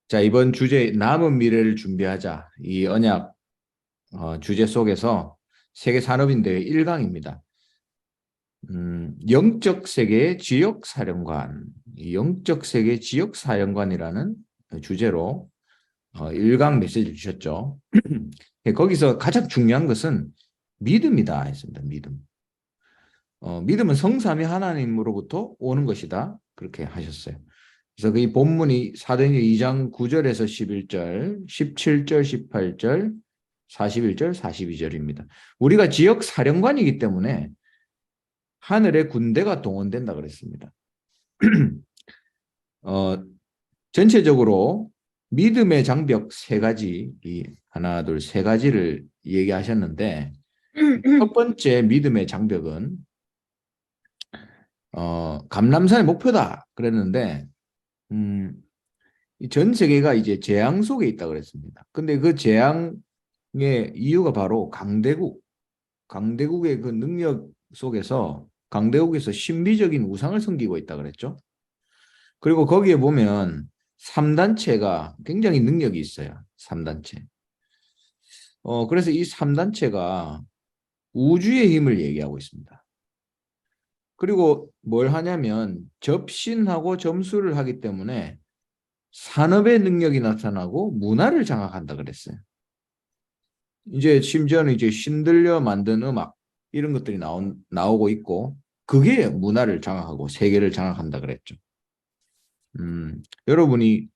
자, 이번 주제 남은 미래를 준비하자. 이 언약 주제 속에서 세계 산업인대회 1강입니다. 영적 세계의 지역 사령관, 이 영적 세계 지역 사령관이라는 주제로 1강 메시지를 주셨죠. 거기서 가장 중요한 것은 믿음이다 했습니다. 믿음. 믿음은 성삼위 하나님으로부터 오는 것이다. 그렇게 하셨어요. 그래서 그 본문이 사도행전 2장 9절에서 11절, 17절, 18절, 41절, 42절입니다. 우리가 지역 사령관이기 때문에 하늘의 군대가 동원된다 그랬습니다. 전체적으로 믿음의 장벽 세 가지, 하나, 둘, 세 가지를 얘기하셨는데 첫 번째 믿음의 장벽은 감람산의 목표다 그랬는데 전 세계가 이제 재앙 속에 있다 그랬습니다. 근데 그 재앙의 이유가 바로 강대국의 그 능력 속에서 강대국에서 신비적인 우상을 섬기고 있다 그랬죠. 그리고 거기에 보면 3단체가 굉장히 능력이 있어요. 3단체. 그래서 이 3단체가 우주의 힘을 얘기하고 있습니다. 그리고 뭘 하냐면 접신하고 점수를 하기 때문에 산업의 능력이 나타나고 문화를 장악한다 그랬어요. 이제 심지어는 이제 신들려 만든 음악 이런 것들이 나오고 있고 그게 문화를 장악하고 세계를 장악한다 그랬죠. 여러분이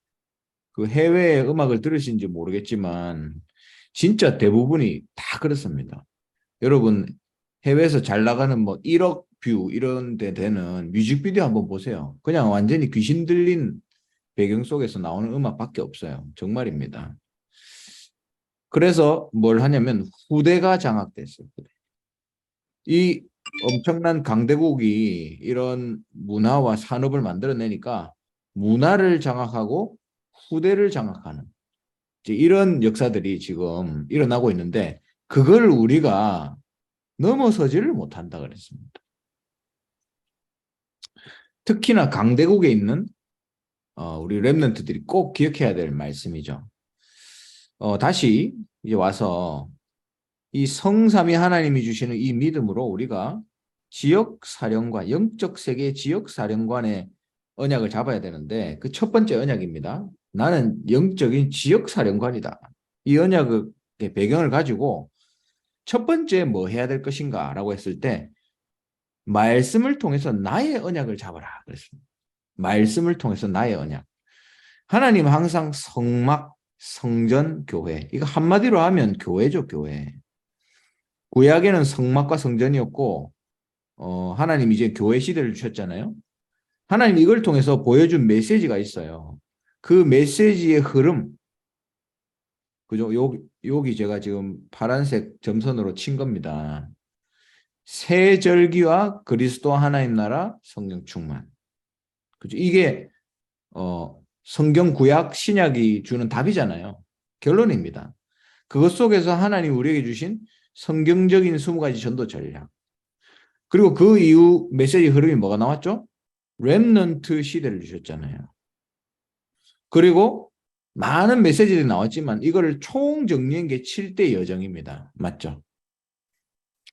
그 해외의 음악을 들으신지 모르겠지만 진짜 대부분이 다 그렇습니다. 여러분 해외에서 잘 나가는 뭐 1억 뷰 이런 데 되는 뮤직비디오 한번 보세요. 그냥 완전히 귀신 들린 배경 속에서 나오는 음악밖에 없어요. 정말입니다. 그래서 뭘 하냐면 후대가 장악됐어요. 이 엄청난 강대국이 이런 문화와 산업을 만들어내니까 문화를 장악하고 후대를 장악하는 이런 역사들이 지금 일어나고 있는데 그걸 우리가 넘어서지를 못한다 그랬습니다. 특히나 강대국에 있는 우리 랩런트들이 꼭 기억해야 될 말씀이죠. 다시 이제 와서 이 성삼위 하나님이 주시는 이 믿음으로 우리가 지역 사령관, 영적 세계 지역 사령관의 언약을 잡아야 되는데 그 첫 번째 언약입니다. 나는 영적인 지역 사령관이다. 이 언약의 배경을 가지고 첫 번째 뭐 해야 될 것인가라고 했을 때 말씀을 통해서 나의 언약을 잡아라 그랬습니다. 말씀을 통해서 나의 언약. 하나님은 항상 성막, 성전, 교회. 이거 한마디로 하면 교회죠, 교회. 구약에는 성막과 성전이었고 하나님이 이제 교회 시대를 주셨잖아요. 하나님 이걸 통해서 보여준 메시지가 있어요. 그 메시지의 흐름, 그죠? 여기 제가 지금 파란색 점선으로 친 겁니다. 새 절기와 그리스도 하나님 나라 성령 충만. 그죠? 이게 성경 구약 신약이 주는 답이잖아요. 결론입니다. 그것 속에서 하나님 우리에게 주신 성경적인 20가지 전도 전략. 그리고 그 이후 메시지 흐름이 뭐가 나왔죠? 렘넌트 시대를 주셨잖아요. 그리고 많은 메시지들이 나왔지만 이거를 총정리한 게 7대 여정입니다. 맞죠?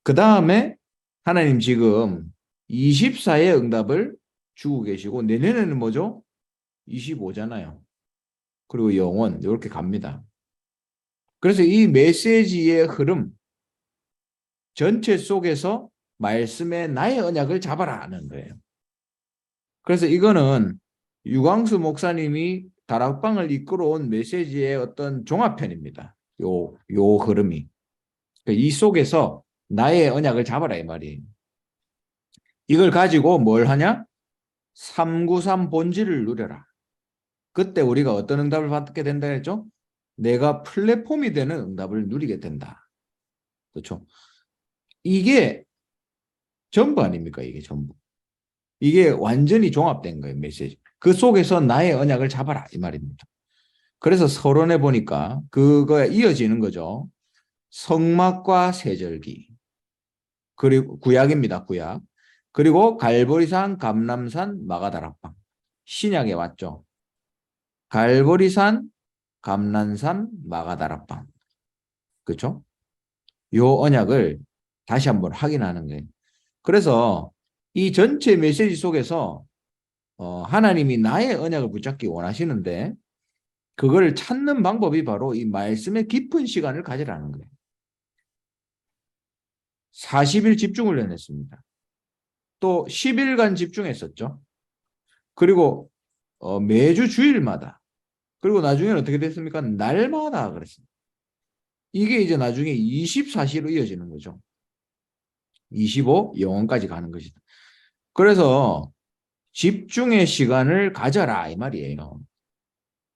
그 다음에 하나님 지금 24의 응답을 주고 계시고 내년에는 뭐죠? 25잖아요. 그리고 영원 이렇게 갑니다. 그래서 이 메시지의 흐름 전체 속에서 말씀의 나의 언약을 잡아라 하는 거예요. 그래서 이거는 유광수 목사님이 다락방을 이끌어온 메시지의 어떤 종합편입니다. 요 흐름이. 이 속에서 나의 언약을 잡아라 이 말이에요. 이걸 가지고 뭘 하냐? 393 본질을 누려라. 그때 우리가 어떤 응답을 받게 된다 했죠? 내가 플랫폼이 되는 응답을 누리게 된다. 그렇죠? 이게 전부 아닙니까? 이게 전부. 이게 완전히 종합된 거예요, 메시지. 그 속에서 나의 언약을 잡아라 이 말입니다. 그래서 서론에 보니까 그거에 이어지는 거죠. 성막과 세절기. 그리고 구약입니다. 구약. 그리고 갈보리산, 감람산, 마가다락방. 신약에 왔죠. 갈보리산, 감난산, 마가다락방. 그렇죠? 요 언약을 다시 한번 확인하는 거예요. 그래서 이 전체 메시지 속에서 하나님이 나의 언약을 붙잡기 원하시는데 그걸 찾는 방법이 바로 이 말씀의 깊은 시간을 가지라는 거예요. 40일 집중을 해냈습니다. 또 10일간 집중했었죠. 그리고 매주 주일마다 그리고 나중에는 어떻게 됐습니까? 날마다 그랬습니다. 이게 이제 나중에 24시로 이어지는 거죠. 25 영원까지 가는 것이다. 그래서 집중의 시간을 가져라 이 말이에요.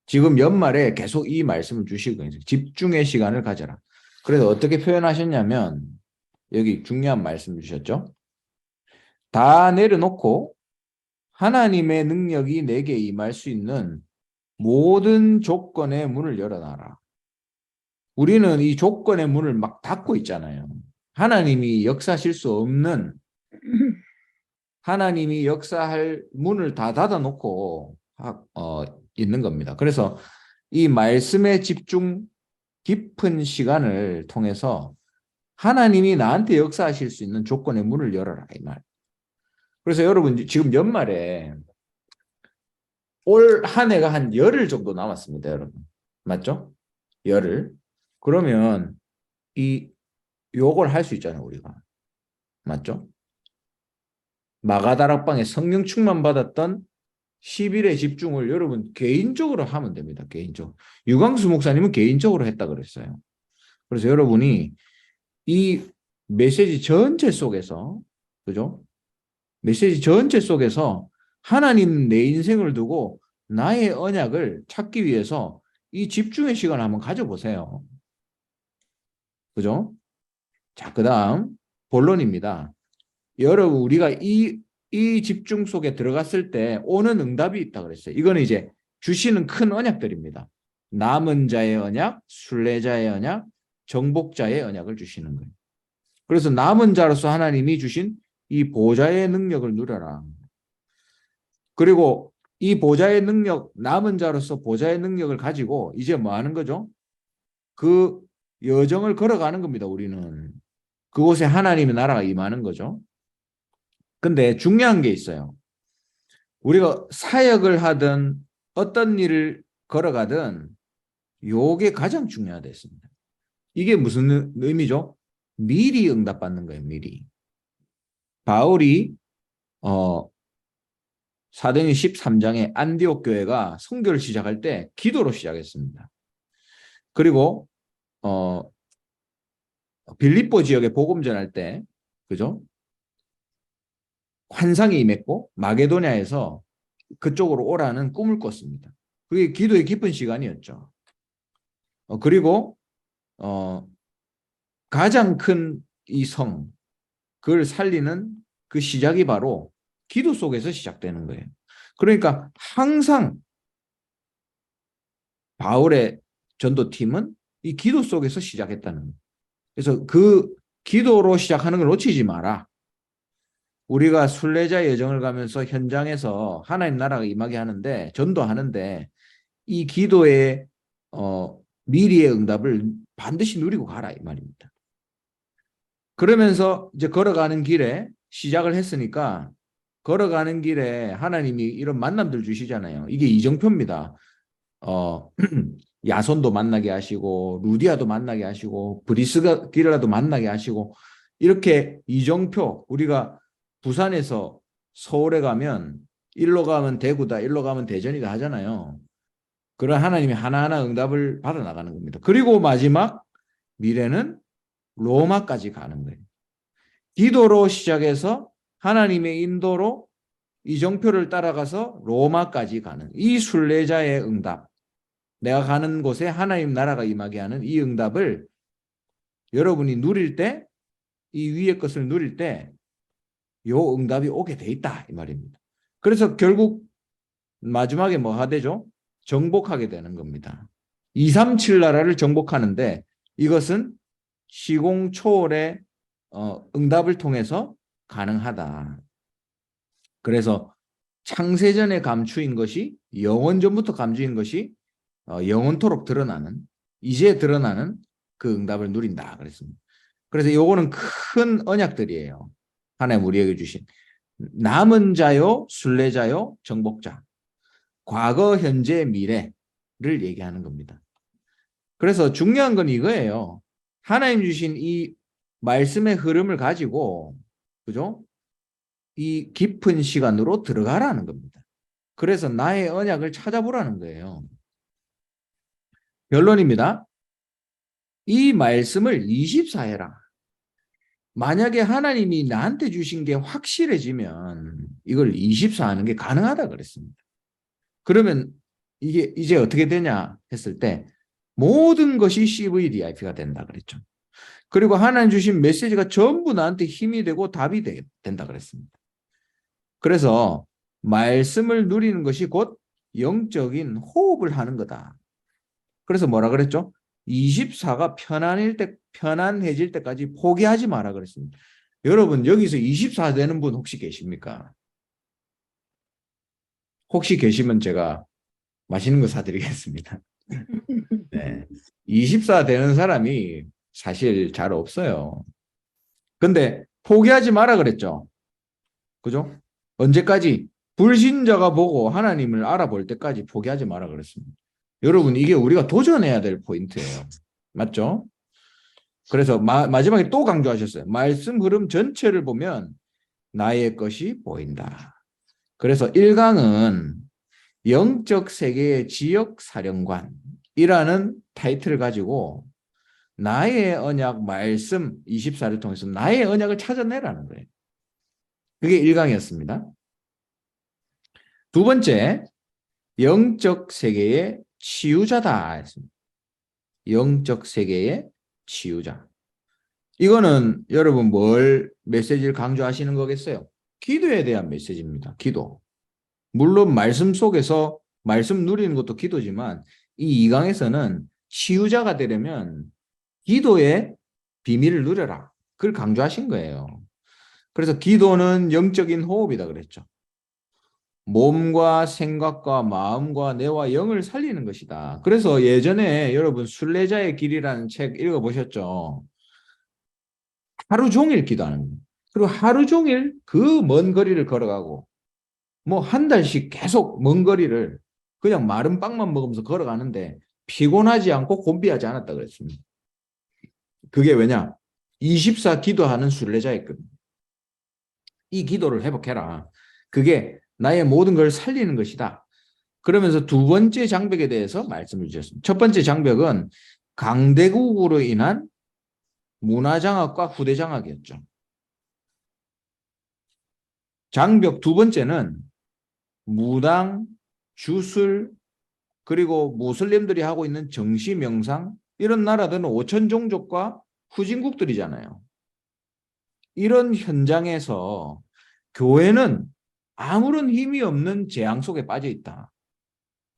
지금 연말에 계속 이 말씀을 주시고 있어요. 집중의 시간을 가져라. 그래서 어떻게 표현하셨냐면 여기 중요한 말씀 주셨죠. 다 내려놓고 하나님의 능력이 내게 임할 수 있는 모든 조건의 문을 열어놔라. 우리는 이 조건의 문을 막 닫고 있잖아요. 하나님이 역사하실 수 없는 하나님이 역사할 문을 다 닫아놓고 있는 겁니다. 그래서 이 말씀에 집중 깊은 시간을 통해서 하나님이 나한테 역사하실 수 있는 조건의 문을 열어라 이 말. 그래서 여러분 지금 연말에 올 한 해가 한 열흘 정도 남았습니다, 여러분. 맞죠? 열흘. 그러면 이 요걸 할 수 있잖아요, 우리가. 맞죠? 마가다락방에 성령 충만 받았던 10일의 집중을 여러분 개인적으로 하면 됩니다. 개인적으로. 유광수 목사님은 개인적으로 했다 그랬어요. 그래서 여러분이 이 메시지 전체 속에서 그죠? 메시지 전체 속에서 하나님 내 인생을 두고 나의 언약을 찾기 위해서 이 집중의 시간을 한번 가져보세요. 그죠? 자, 그 다음 본론입니다. 여러분 우리가 이 집중 속에 들어갔을 때 오는 응답이 있다 그랬어요. 이거는 이제 주시는 큰 언약들입니다. 남은 자의 언약, 순례자의 언약, 정복자의 언약을 주시는 거예요. 그래서 남은 자로서 하나님이 주신 이 보좌의 능력을 누려라. 그리고 이 보좌의 능력, 남은 자로서 보좌의 능력을 가지고 이제 뭐 하는 거죠? 그 여정을 걸어가는 겁니다, 우리는. 그곳에 하나님의 나라가 임하는 거죠. 근데 중요한 게 있어요. 우리가 사역을 하든 어떤 일을 걸어가든 요게 가장 중요하겠습니다. 이게 무슨 의미죠? 미리 응답받는 거예요, 미리. 바울이 사도행전 13장에 안디옥 교회가 선교를 시작할 때 기도로 시작했습니다. 그리고 빌립보 지역에 복음 전할 때 그죠? 환상이 임했고 마게도냐에서 그쪽으로 오라는 꿈을 꿨습니다. 그게 기도의 깊은 시간이었죠. 그리고 가장 큰 이 성, 그걸 살리는 그 시작이 바로 기도 속에서 시작되는 거예요. 그러니까 항상 바울의 전도팀은 이 기도 속에서 시작했다는 거예요. 그래서 그 기도로 시작하는 걸 놓치지 마라. 우리가 순례자 여정을 가면서 현장에서 하나님 나라가 임하게 하는데 전도하는데 이 기도의 미리의 응답을 반드시 누리고 가라 이 말입니다. 그러면서 이제 걸어가는 길에 시작을 했으니까 걸어가는 길에 하나님이 이런 만남들 주시잖아요. 이게 이정표입니다. 야손도 만나게 하시고 루디아도 만나게 하시고 브리스길라도 만나게 하시고 이렇게 이정표 우리가 부산에서 서울에 가면 일로 가면 대구다 일로 가면 대전이다 하잖아요. 그런 하나님이 하나하나 응답을 받아 나가는 겁니다. 그리고 마지막 미래는 로마까지 가는 거예요. 기도로 시작해서 하나님의 인도로 이정표를 따라가서 로마까지 가는 이 순례자의 응답, 내가 가는 곳에 하나님 나라가 임하게 하는 이 응답을 여러분이 누릴 때, 이 위의 것을 누릴 때 요 응답이 오게 돼 있다 이 말입니다. 그래서 결국 마지막에 뭐가 되죠? 정복하게 되는 겁니다. 237 나라를 정복하는데 이것은 시공 초월의 응답을 통해서 가능하다. 그래서 창세전에 감추인 것이 영원전부터 감추인 것이 영원토록 드러나는 이제 드러나는 그 응답을 누린다 그랬습니다. 그래서 요거는 큰 언약들이에요. 하나님 우리에게 주신 남은 자요, 순례자요, 정복자. 과거, 현재, 미래를 얘기하는 겁니다. 그래서 중요한 건 이거예요. 하나님 주신 이 말씀의 흐름을 가지고 그죠? 이 깊은 시간으로 들어가라는 겁니다. 그래서 나의 언약을 찾아보라는 거예요. 결론입니다. 이 말씀을 24해라. 만약에 하나님이 나한테 주신 게 확실해지면 이걸 24 하는 게 가능하다 그랬습니다. 그러면 이게 이제 어떻게 되냐 했을 때 모든 것이 CVDIP가 된다 그랬죠. 그리고 하나님 주신 메시지가 전부 나한테 힘이 되고 답이 된다 그랬습니다. 그래서 말씀을 누리는 것이 곧 영적인 호흡을 하는 거다. 그래서 뭐라 그랬죠? 24가 편안해질 때까지 포기하지 마라 그랬습니다. 여러분 여기서 24 되는 분 혹시 계십니까? 혹시 계시면 제가 맛있는 거 사드리겠습니다. 네. 24 되는 사람이 사실 잘 없어요. 근데 포기하지 마라 그랬죠. 그죠? 언제까지? 불신자가 보고 하나님을 알아볼 때까지 포기하지 마라 그랬습니다. 여러분 이게 우리가 도전해야 될 포인트예요. 맞죠? 그래서 마지막에 또 강조하셨어요. 말씀 흐름 전체를 보면 나의 것이 보인다. 그래서 1강은 영적 세계의 지역 사령관이라는 타이틀을 가지고 나의 언약 말씀 24를 통해서 나의 언약을 찾아내라는 거예요. 그게 1강이었습니다. 두 번째, 영적 세계의 치유자다 했습니다. 영적 세계의 치유자. 이거는 여러분 뭘 메시지를 강조하시는 거겠어요? 기도에 대한 메시지입니다. 기도. 물론 말씀 속에서 말씀 누리는 것도 기도지만 이 2강에서는 치유자가 되려면 기도의 비밀을 누려라. 그걸 강조하신 거예요. 그래서 기도는 영적인 호흡이다 그랬죠. 몸과 생각과 마음과 뇌와 영을 살리는 것이다. 그래서 예전에 여러분 순례자의 길이라는 책 읽어보셨죠? 하루 종일 기도하는 거예요. 그리고 하루 종일 그 먼 거리를 걸어가고 뭐 한 달씩 계속 먼 거리를 그냥 마른 빵만 먹으면서 걸어가는데 피곤하지 않고 곤비하지 않았다 그랬습니다. 그게 왜냐? 24 기도하는 순례자였거든요. 이 기도를 회복해라. 그게 나의 모든 걸 살리는 것이다. 그러면서 두 번째 장벽에 대해서 말씀을 주셨습니다. 첫 번째 장벽은 강대국으로 인한 문화장악과 후대장악이었죠. 장벽 두 번째는 무당, 주술, 그리고 무슬림들이 하고 있는 정시 명상 이런 나라들은 5천 종족과 후진국들이잖아요. 이런 현장에서 교회는 아무런 힘이 없는 재앙 속에 빠져 있다.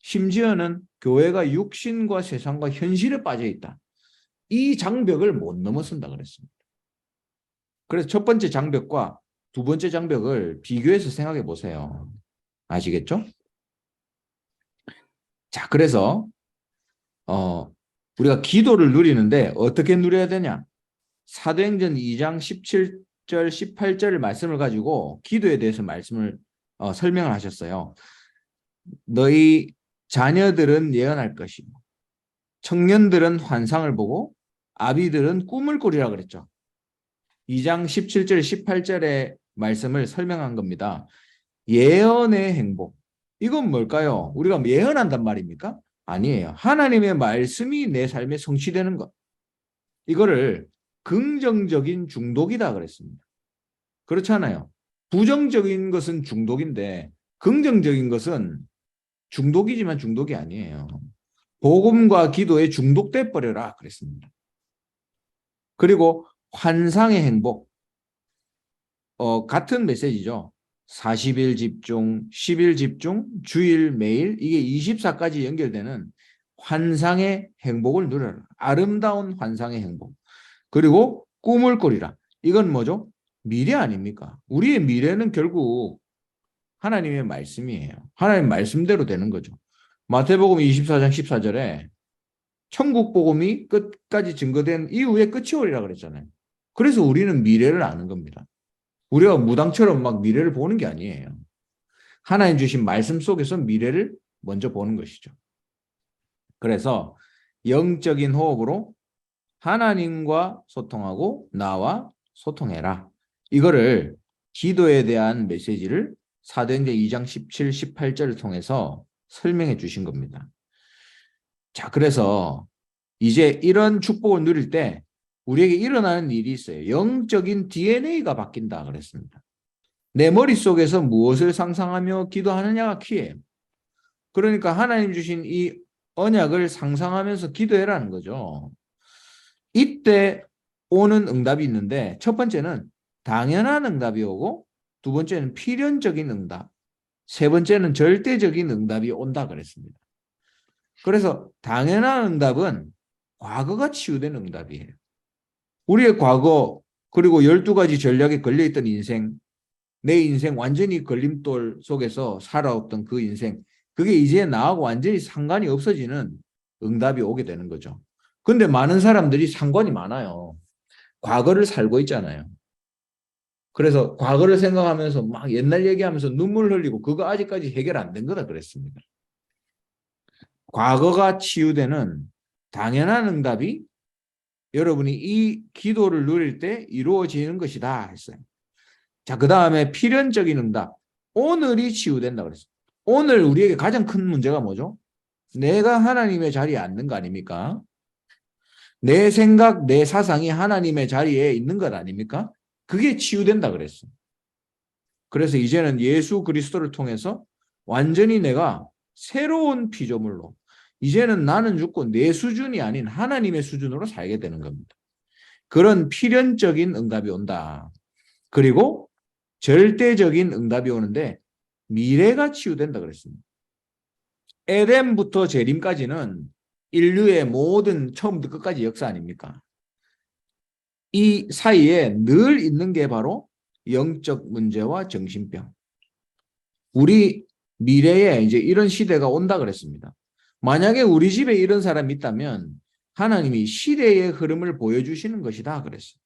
심지어는 교회가 육신과 세상과 현실에 빠져 있다. 이 장벽을 못 넘어선다 그랬습니다. 그래서 첫 번째 장벽과 두 번째 장벽을 비교해서 생각해 보세요. 아시겠죠? 자, 그래서 우리가 기도를 누리는데 어떻게 누려야 되냐? 사도행전 2장 17절, 18절 말씀을 가지고 기도에 대해서 말씀을 설명을 하셨어요. 너희 자녀들은 예언할 것이고 청년들은 환상을 보고 아비들은 꿈을 꾸리라 그랬죠. 2장 17절, 18절의 말씀을 설명한 겁니다. 예언의 행복. 이건 뭘까요? 우리가 예언한단 말입니까? 아니에요. 하나님의 말씀이 내 삶에 성취되는 것. 이거를 긍정적인 중독이다 그랬습니다. 그렇잖아요. 부정적인 것은 중독인데 긍정적인 것은 중독이지만 중독이 아니에요. 복음과 기도에 중독돼 버려라 그랬습니다. 그리고 환상의 행복. 같은 메시지죠. 40일 집중, 10일 집중, 주일 매일 이게 24까지 연결되는 환상의 행복을 누려라. 아름다운 환상의 행복. 그리고 꿈을 꾸리라. 이건 뭐죠? 미래 아닙니까? 우리의 미래는 결국 하나님의 말씀이에요. 하나님 말씀대로 되는 거죠. 마태복음 24장 14절에 천국 복음이 끝까지 증거된 이후에 끝이 오리라 그랬잖아요. 그래서 우리는 미래를 아는 겁니다. 우리가 무당처럼 막 미래를 보는 게 아니에요. 하나님 주신 말씀 속에서 미래를 먼저 보는 것이죠. 그래서 영적인 호흡으로 하나님과 소통하고 나와 소통해라. 이거를 기도에 대한 메시지를 사도행전 2장 17, 18절을 통해서 설명해 주신 겁니다. 자, 그래서 이제 이런 축복을 누릴 때 우리에게 일어나는 일이 있어요. 영적인 DNA가 바뀐다 그랬습니다. 내 머릿속에서 무엇을 상상하며 기도하느냐가 키예요. 그러니까 하나님 주신 이 언약을 상상하면서 기도해라는 거죠. 이때 오는 응답이 있는데 첫 번째는 당연한 응답이 오고 두 번째는 필연적인 응답, 세 번째는 절대적인 응답이 온다 그랬습니다. 그래서 당연한 응답은 과거가 치유된 응답이에요. 우리의 과거 그리고 12가지 전략에 걸려있던 인생, 내 인생 완전히 걸림돌 속에서 살아왔던 그 인생, 그게 이제 나하고 완전히 상관이 없어지는 응답이 오게 되는 거죠. 근데 많은 사람들이 상관이 많아요. 과거를 살고 있잖아요. 그래서 과거를 생각하면서 막 옛날 얘기하면서 눈물 흘리고 그거 아직까지 해결 안 된 거다 그랬습니다. 과거가 치유되는 당연한 응답이 여러분이 이 기도를 누릴 때 이루어지는 것이다 했어요. 자, 그 다음에 필연적인 응답. 오늘이 치유된다 그랬어요. 오늘 우리에게 가장 큰 문제가 뭐죠? 내가 하나님의 자리에 앉는 거 아닙니까? 내 생각, 내 사상이 하나님의 자리에 있는 것 아닙니까? 그게 치유된다 그랬어요. 그래서 이제는 예수 그리스도를 통해서 완전히 내가 새로운 피조물로 이제는 나는 죽고 내 수준이 아닌 하나님의 수준으로 살게 되는 겁니다. 그런 필연적인 응답이 온다. 그리고 절대적인 응답이 오는데 미래가 치유된다 그랬습니다. 에덴부터 재림까지는 인류의 모든 처음부터 끝까지 역사 아닙니까? 이 사이에 늘 있는 게 바로 영적 문제와 정신병. 우리 미래에 이제 이런 시대가 온다 그랬습니다. 만약에 우리 집에 이런 사람이 있다면 하나님이 시대의 흐름을 보여주시는 것이다 그랬어요.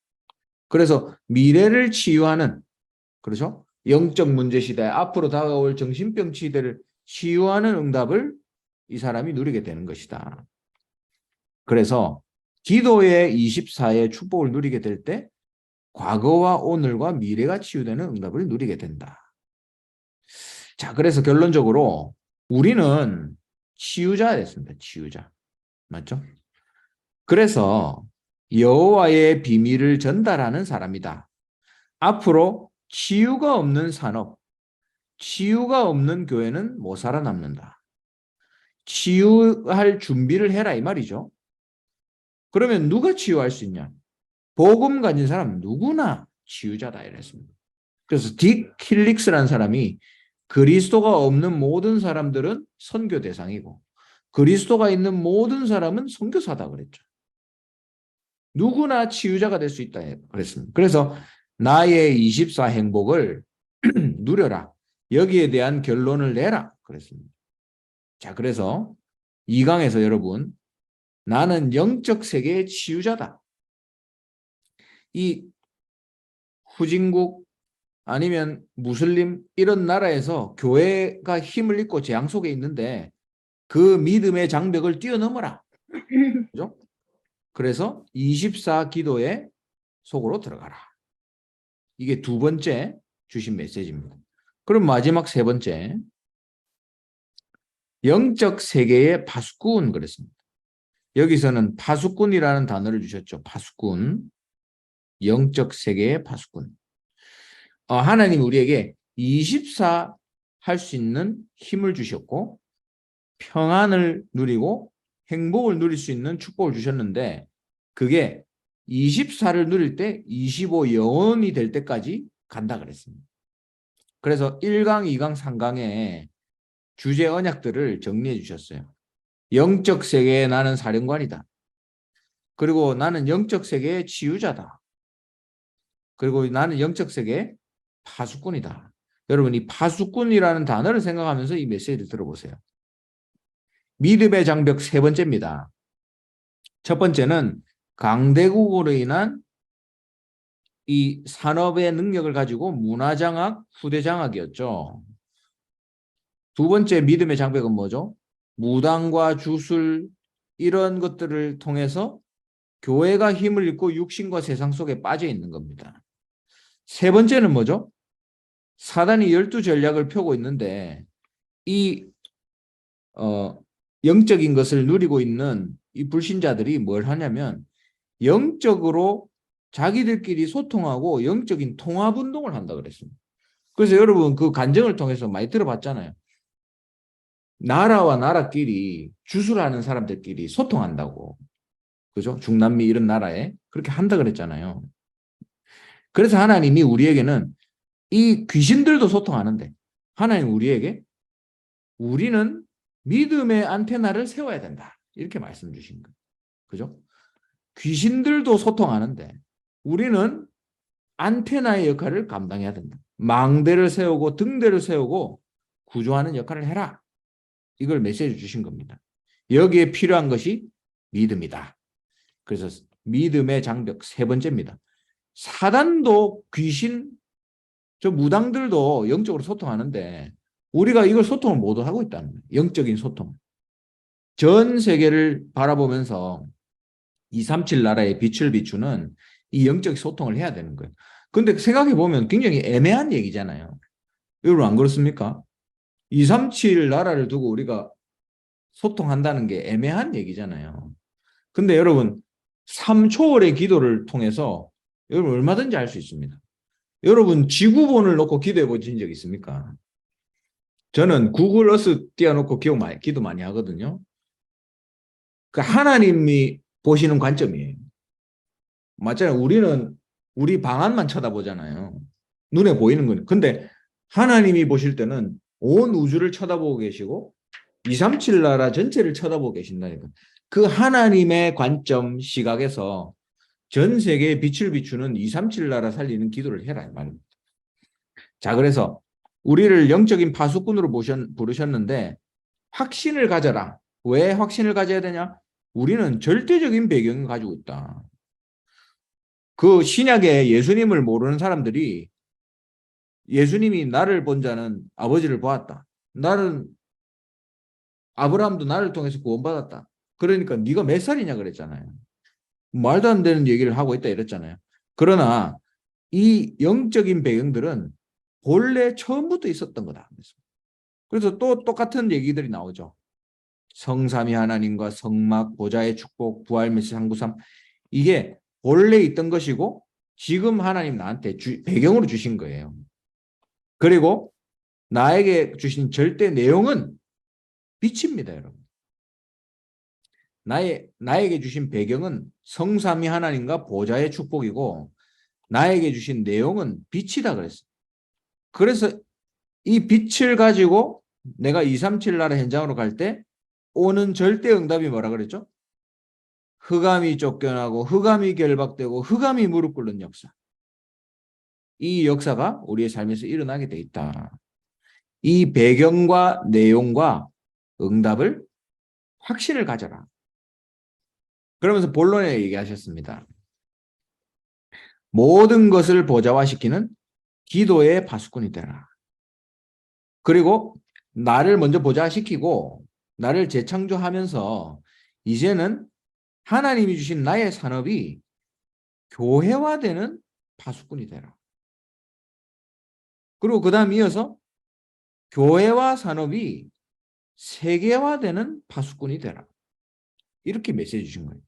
그래서 미래를 치유하는, 그렇죠? 영적 문제 시대, 앞으로 다가올 정신병 시대를 치유하는 응답을 이 사람이 누리게 되는 것이다. 그래서 기도의 24의 축복을 누리게 될 때 과거와 오늘과 미래가 치유되는 응답을 누리게 된다. 자, 그래서 결론적으로 우리는 치유자가 됐습니다. 치유자. 맞죠? 그래서 여호와의 비밀을 전달하는 사람이다. 앞으로 치유가 없는 산업, 치유가 없는 교회는 못 살아남는다. 치유할 준비를 해라 이 말이죠. 그러면 누가 치유할 수 있냐? 복음 가진 사람 누구나 치유자다 이랬습니다. 그래서 딕 킬릭스라는 사람이 그리스도가 없는 모든 사람들은 선교 대상이고 그리스도가 있는 모든 사람은 선교사다 그랬죠. 누구나 치유자가 될 수 있다 그랬습니다. 그래서 나의 24 행복을 누려라. 여기에 대한 결론을 내라 그랬습니다. 자, 그래서 2강에서 여러분 나는 영적 세계의 치유자다. 이 후진국 아니면 무슬림 이런 나라에서 교회가 힘을 잃고 재앙 속에 있는데 그 믿음의 장벽을 뛰어넘어라. 그죠? 그래서 24 기도의 속으로 들어가라. 이게 두 번째 주신 메시지입니다. 그럼 마지막 세 번째 영적 세계의 파수꾼 그랬습니다. 여기서는 파수꾼이라는 단어를 주셨죠. 파수꾼. 영적 세계의 파수꾼. 하나님 우리에게 24 할 수 있는 힘을 주셨고 평안을 누리고 행복을 누릴 수 있는 축복을 주셨는데 그게 24를 누릴 때 25 영원이 될 때까지 간다 그랬습니다. 그래서 1강, 2강, 3강에 주제 언약들을 정리해 주셨어요. 영적 세계에 나는 사령관이다. 그리고 나는 영적 세계의 치유자다. 그리고 나는 영적 세계의 파수꾼이다. 여러분 이 파수꾼이라는 단어를 생각하면서 이 메시지를 들어보세요. 믿음의 장벽 세 번째입니다. 첫 번째는 강대국으로 인한 이 산업의 능력을 가지고 문화장악, 후대장악이었죠. 두 번째 믿음의 장벽은 뭐죠? 무당과 주술 이런 것들을 통해서 교회가 힘을 잃고 육신과 세상 속에 빠져 있는 겁니다. 세 번째는 뭐죠? 사단이 12전략을 펴고 있는데 이 영적인 것을 누리고 있는 이 불신자들이 뭘 하냐면 영적으로 자기들끼리 소통하고 영적인 통합운동을 한다 그랬습니다. 그래서 여러분 그 간증을 통해서 많이 들어봤잖아요. 나라와 나라끼리 주술하는 사람들끼리 소통한다고. 그죠? 중남미 이런 나라에 그렇게 한다 그랬잖아요. 그래서 하나님이 우리에게는 이 귀신들도 소통하는데 하나님 우리에게 우리는 믿음의 안테나를 세워야 된다. 이렇게 말씀 주신 거예요. 그죠? 귀신들도 소통하는데 우리는 안테나의 역할을 감당해야 된다. 망대를 세우고 등대를 세우고 구조하는 역할을 해라. 이걸 메시지 주신 겁니다. 여기에 필요한 것이 믿음이다. 그래서 믿음의 장벽 세 번째입니다. 사단도 귀신, 저 무당들도 영적으로 소통하는데 우리가 이걸 소통을 모두 하고 있다는 거예요. 영적인 소통. 전 세계를 바라보면서 237 나라의 빛을 비추는 이 영적 소통을 해야 되는 거예요. 근데 생각해 보면 굉장히 애매한 얘기잖아요. 여러분 안 그렇습니까? 237 나라를 두고 우리가 소통한다는 게 애매한 얘기잖아요. 근데 여러분 3초월의 기도를 통해서 여러분 얼마든지 할 수 있습니다. 여러분 지구본을 놓고 기도해 보신 적 있습니까? 저는 구글 어스 띄워놓고 기도 많이 하거든요. 그 하나님이 보시는 관점이에요. 맞잖아요. 우리는 우리 방안만 쳐다보잖아요. 눈에 보이는 거는. 근데 하나님이 보실 때는 온 우주를 쳐다보고 계시고 237 나라 전체를 쳐다보고 계신다니까. 그 하나님의 관점 시각에서 전 세계에 빛을 비추는 237 나라 살리는 기도를 해라 이 말입니다. 자, 그래서 우리를 영적인 파수꾼으로 부르셨는데 확신을 가져라. 왜 확신을 가져야 되냐? 우리는 절대적인 배경을 가지고 있다. 그 신약에 예수님을 모르는 사람들이 예수님이 나를 본 자는 아버지를 보았다. 나는 아브라함도 나를 통해서 구원받았다. 그러니까 네가 몇 살이냐 그랬잖아요. 말도 안 되는 얘기를 하고 있다 이랬잖아요. 그러나 이 영적인 배경들은 본래 처음부터 있었던 거다. 그래서 또 똑같은 얘기들이 나오죠. 성삼위 하나님과 성막, 보좌의 축복, 부활 메시지 상부삼 이게 본래 있던 것이고 지금 하나님 나한테 배경으로 주신 거예요. 그리고 나에게 주신 절대 내용은 빛입니다, 여러분. 나에게 주신 배경은 성삼위 하나님과 보좌의 축복이고 나에게 주신 내용은 빛이다 그랬어요. 그래서 이 빛을 가지고 내가 237 나라 현장으로 갈 때 오는 절대 응답이 뭐라 그랬죠? 흑암이 쫓겨나고 흑암이 결박되고 흑암이 무릎 꿇는 역사. 이 역사가 우리의 삶에서 일어나게 돼 있다. 이 배경과 내용과 응답을 확신을 가져라. 그러면서 본론에 얘기하셨습니다. 모든 것을 보좌화시키는 기도의 파수꾼이 되라. 그리고 나를 먼저 보좌시키고 나를 재창조하면서 이제는 하나님이 주신 나의 산업이 교회화되는 파수꾼이 되라. 그리고 그 다음 이어서 교회와 산업이 세계화되는 파수꾼이 되라. 이렇게 메시지 주신 거예요.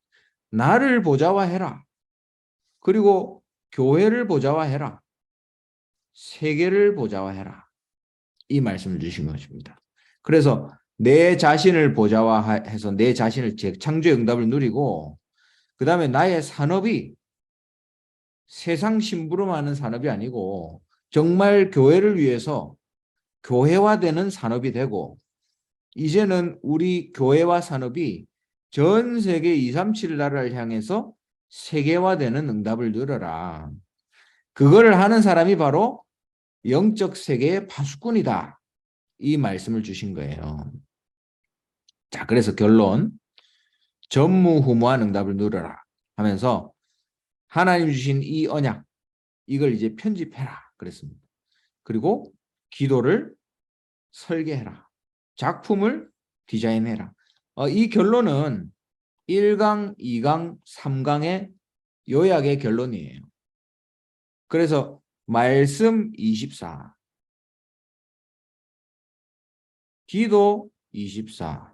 나를 보좌화해라. 그리고 교회를 보좌화해라. 세계를 보좌화해라. 이 말씀을 주신 것입니다. 그래서 내 자신을 보좌화해서 내 자신을 재창조의 응답을 누리고 그 다음에 나의 산업이 세상 심부름하는 산업이 아니고 정말 교회를 위해서 교회화되는 산업이 되고 이제는 우리 교회와 산업이 전 세계 237 나라를 향해서 세계화되는 응답을 누려라. 그거를 하는 사람이 바로 영적 세계의 파수꾼이다. 이 말씀을 주신 거예요. 자, 그래서 결론. 전무후무한 응답을 누려라 하면서 하나님 주신 이 언약, 이걸 이제 편집해라 그랬습니다. 그리고 기도를 설계해라. 작품을 디자인해라. 이 결론은 1강, 2강, 3강의 요약의 결론이에요. 그래서 말씀 24, 기도 24,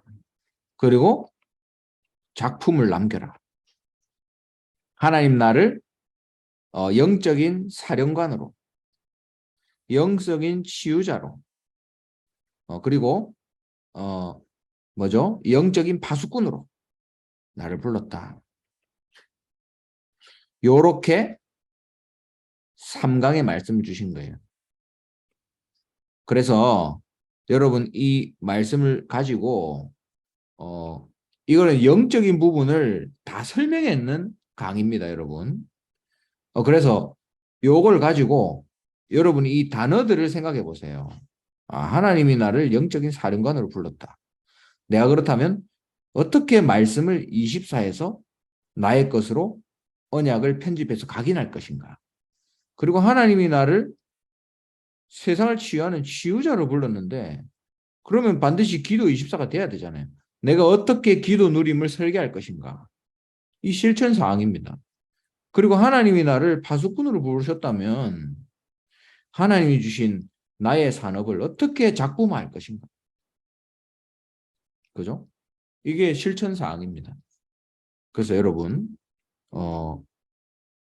그리고 작품을 남겨라. 하나님 나를 영적인 사령관으로, 영적인 치유자로, 그리고 영적인 파수꾼으로 나를 불렀다. 요렇게 3강의 말씀을 주신 거예요. 그래서 여러분 이 말씀을 가지고 이거는 영적인 부분을 다 설명했는 강의입니다, 여러분. 그래서 요걸 가지고 여러분이 이 단어들을 생각해 보세요. 하나님이 나를 영적인 사령관으로 불렀다. 내가 그렇다면 어떻게 말씀을 24에서 나의 것으로 언약을 편집해서 각인할 것인가? 그리고 하나님이 나를 세상을 치유하는 치유자로 불렀는데 그러면 반드시 기도 24가 돼야 되잖아요. 내가 어떻게 기도 누림을 설계할 것인가? 이 실천 사항입니다. 그리고 하나님이 나를 파수꾼으로 부르셨다면 하나님이 주신 나의 산업을 어떻게 작품화할 것인가? 그죠? 이게 실천 사항입니다. 그래서 여러분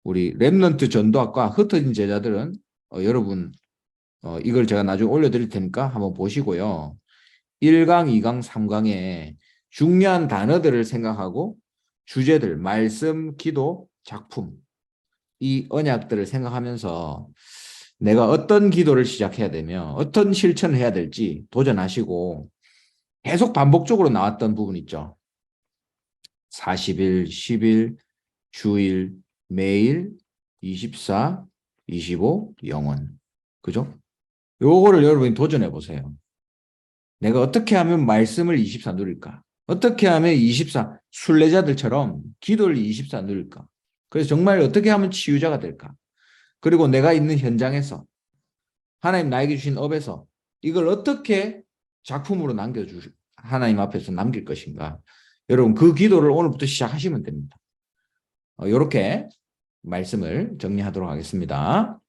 우리 렘넌트 전도학과 흩어진 제자들은 여러분 이걸 제가 나중에 올려드릴 테니까 한번 보시고요. 1강, 2강, 3강에 중요한 단어들을 생각하고 주제들, 말씀, 기도, 작품 이 언약들을 생각하면서 내가 어떤 기도를 시작해야 되며 어떤 실천을 해야 될지 도전하시고 계속 반복적으로 나왔던 부분 있죠. 40일, 10일, 주일, 매일, 24, 25, 영원. 그죠? 요거를 여러분이 도전해 보세요. 내가 어떻게 하면 말씀을 24 누릴까? 어떻게 하면 24 순례자들처럼 기도를 24 누릴까? 그래서 정말 어떻게 하면 치유자가 될까? 그리고 내가 있는 현장에서 하나님 나에게 주신 업에서 이걸 어떻게 작품으로 하나님 앞에서 남길 것인가? 여러분 그 기도를 오늘부터 시작하시면 됩니다. 이렇게 말씀을 정리하도록 하겠습니다.